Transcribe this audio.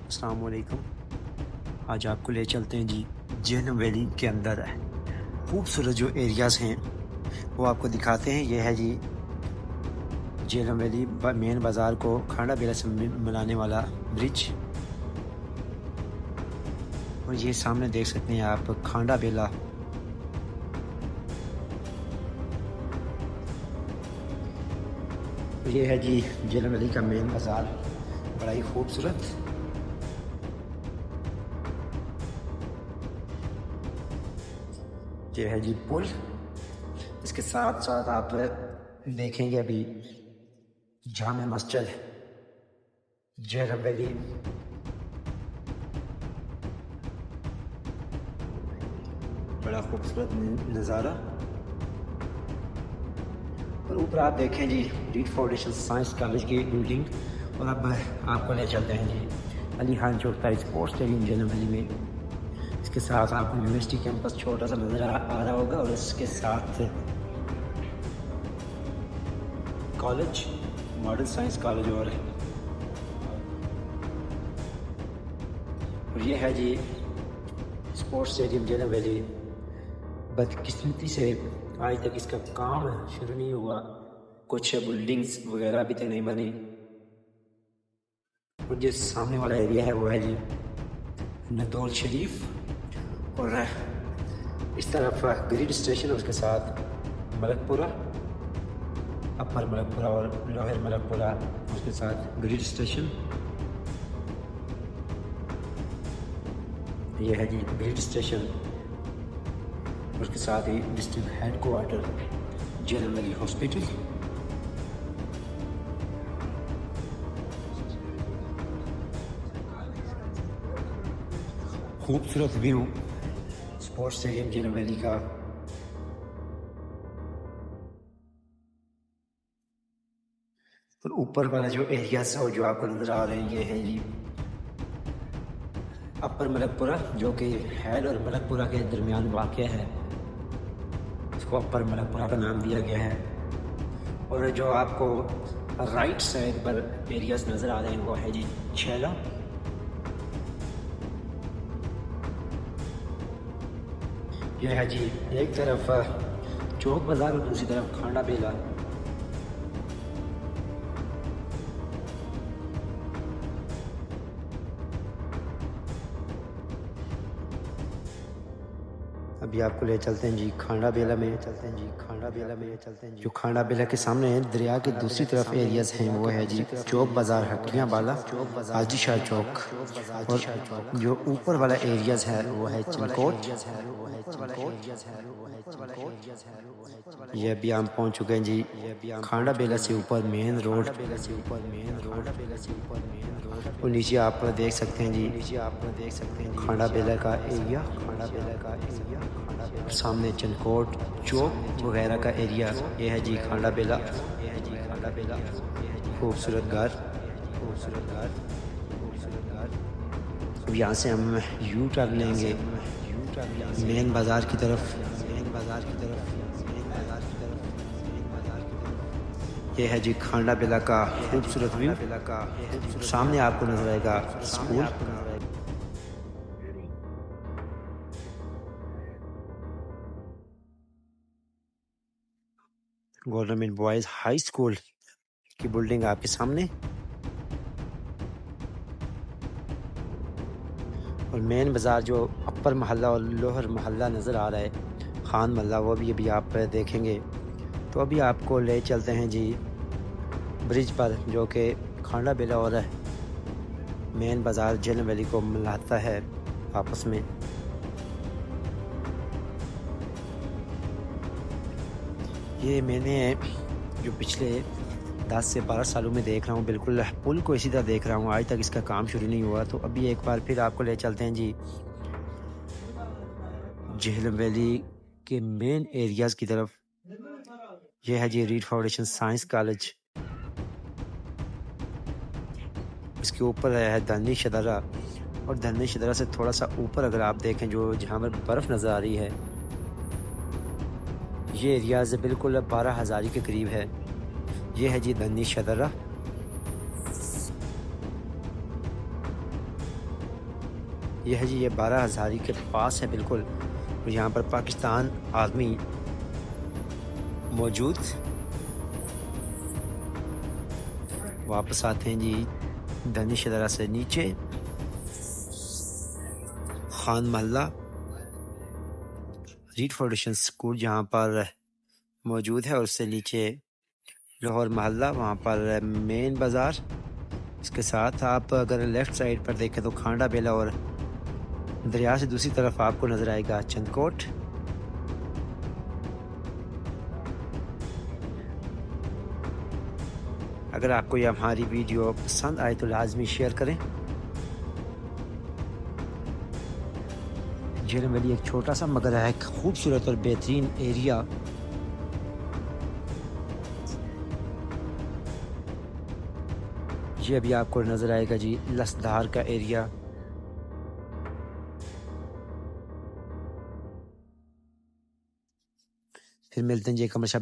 السلام علیکم۔ آج آپ کو لے چلتے ہیں جی جہلم ویلی کے اندر ہے خوبصورت جو ایریاز ہیں وہ آپ کو دکھاتے ہیں۔ یہ ہے جی جہلم ویلی مین بازار کو کھانڈا بیلا سے ملانے والا برج، اور یہ سامنے دیکھ سکتے ہیں آپ کھانڈا بیلا۔ یہ ہے جی جہلم ویلی کا مین بازار، بڑا ہی خوبصورت۔ یہ ہے جی پل، اس کے ساتھ ساتھ آپ دیکھیں گے ابھی جامع مسجد جہلم ویلی۔ بڑا خوبصورت نظارہ۔ اور اوپر آپ دیکھیں جی ریڈ فاؤنڈیشن سائنس کالج کی بلڈنگ۔ اور اب آپ کو لے چلتے ہیں جی علی خان چوک اسپورٹس اسٹیڈیم جہلم ویلی میں۔ اس کے ساتھ آپ کو یونیورسٹی کیمپس چھوٹا سا نظر آ رہا ہوگا، اور اس کے ساتھ کالج ماڈرن سائنس کالج اور یہ ہے جی اسپورٹس اسٹیڈیم جہلم ویلی۔ بدقسمتی سے آج تک اس کا کام شروع نہیں ہوا، کچھ بلڈنگز وغیرہ ابھی تک نہیں بنی۔ اور جو سامنے والا ایریا ہے وہ ہے جی ندول شریف، اور اس طرف گریڈ اسٹیشن اور اس کے ساتھ ملک پورہ، اپر ملک پورہ اور لوئر ملک پورہ، اس کے ساتھ گریڈ اسٹیشن۔ یہ ہے جی گریڈ اسٹیشن، اس کے ساتھ ہی district head quarter Jhelum valley hospital. خوبصورت view sports stadium Jhelum valley کا۔ اور اوپر والا جو ایریاز ہے جو آپ کو نظر آ رہے ہیں، یہ ہے جی اپر ملک پورہ، جو کہ حیل اور ملک پورہ کے درمیان واقع ہے، اس کو اپر ملک پورہ کا نام دیا گیا ہے۔ اور جو آپ کو رائٹ سائڈ پر ایریاز نظر آ رہے ہیں وہ ہے جی چھیلا۔ یہ ہے جی ایک طرف چوک بازار اور دوسری طرف کھانڈا بیلا۔ ابھی آپ کو لے چلتے ہیں جی کھانڈا بیلا میں، جو کھانڈا بیلا کے سامنے ہے دریا کے دوسری طرف ایریاز ہیں وہ ہے جی چوک بازار ہٹیاں بالا، حاجی شاہ چوک، اور جو اوپر والا ایریاز ہے وہ ہے چنکوٹ۔ یہ ابھی ہم پہنچ چکے ہیں جی کھانڈا بیلا سے اوپر مین روڈ، اور نیچے آپ دیکھ سکتے ہیں جی کھانڈا بیلا کا ایریا، سامنے چنکوٹ چوک وغیرہ کا ایریا۔ یہ ہے جی کھانڈا بیلا، خوبصورت گھر۔ اب یہاں سے ہم یو ٹرن لیں گے مین بازار کی طرف۔ یہ ہے جی کھانڈا بیلا کا خوبصورت ویو، سامنے آپ کو نظر آئے گا school. Government boys high school کی بلڈنگ آپ کے سامنے، اور مین بازار جو اپر محلہ اور لوہر محلہ نظر آ رہا ہے، خان محلہ، وہ بھی ابھی آپ دیکھیں گے۔ تو ابھی آپ کو لے چلتے ہیں جی برج پر، جو کہ کھانڈا بیلا اور مین بازار جہلم ویلی کو ملاتا ہے آپس میں۔ یہ میں نے جو پچھلے 10 سے 12 سالوں میں دیکھ رہا ہوں، بالکل پل کو اسی طرح دیکھ رہا ہوں، آج تک اس کا کام شروع نہیں ہوا۔ تو ابھی ایک بار پھر آپ کو لے چلتے ہیں جی جہلم ویلی کے مین ایریاز کی طرف۔ یہ ہے جی ریڈ فاؤنڈیشن سائنس کالج، اس کے اوپر ہے دانش شدرہ، اور دانش شدرہ سے تھوڑا سا اوپر اگر آپ دیکھیں جو جہاں پر برف نظر آ رہی ہے، یہ ایریاز بالکل 12,000 کے قریب ہے۔ یہ ہے جی دانش شدرہ۔ یہ ہے جی، یہ 12 ہزاری کے پاس ہے بالکل، اور یہاں پر پاکستان آرمی موجود۔ واپس آتے ہیں جی دانش ادارہ سے نیچے، خان محلہ ریڈ فاؤنڈیشن اسکول جہاں پر موجود ہے، اور اس سے نیچے لاہور محلہ، وہاں پر مین بازار۔ اس کے ساتھ آپ اگر لیفٹ سائڈ پر دیکھیں تو کھانڈا بیلا، اور دریا سے دوسری طرف آپ کو نظر آئے گا چند کوٹ۔ اگر آپ کو یہ ہماری ویڈیو پسند آئے تو لازمی شیئر کریں۔ جھیلم ویلی ایک چھوٹا سا مگر ایک خوبصورت اور بہترین ایریا۔ یہ ابھی آپ کو نظر آئے گا جی لسدھار کا ایریا۔ پھر ملتے ہیں جی کمرشہ